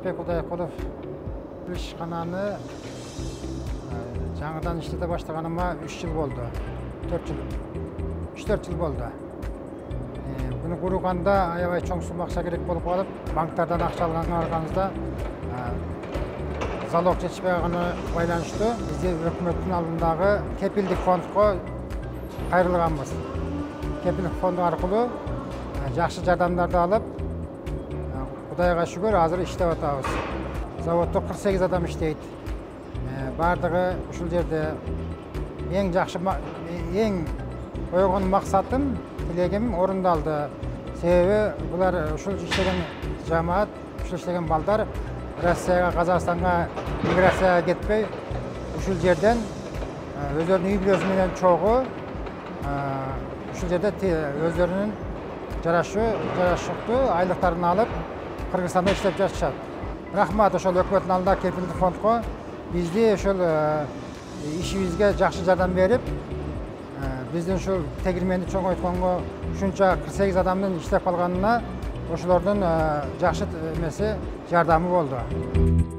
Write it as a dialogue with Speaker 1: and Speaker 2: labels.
Speaker 1: Muratbek Udayqulov işxanani жаңадан işlete başlaganıma 3 yıl oldu. 3-4 yıl oldu. Bunu kuruganda aябай чоң сум акча керек болуп калып, банктардан акча алганга барганыбызда залог жетишпегени байланыштуу бизди өкмөттүн алдындагы кепилдик фондко кайрылганбыз. Кепилдик фонду аркылуу жакшы жардамдарды алып, Кудайга шүгүр азыр иштеп атабыз. Заводдо 48 адам иштейт. Бардыгы ушул жерде эң жакшы, эң койгон максатым, тилегим орундалды. Себеби булар ушул иштеген жамаат, ушул иштеген балдар Россияга, Казакстанга миграцияга кетпей, ушул жерден өздөрүнүн үй бүлөсү менен чогуу ушул жерде өздөрүнүн жарашыктуу айлыктарын алып, Кыргызстанда иштеп жашашат. Рахмат ошол өкмөттүн алдында кепилдик фондко бизди ошол ишибизге жакшы жардам берип, биздин ушул тегирменди чоңойтконго ушунча 48 адамдын иштеп калганына ошолордун жакшы эмеси жардамы болду.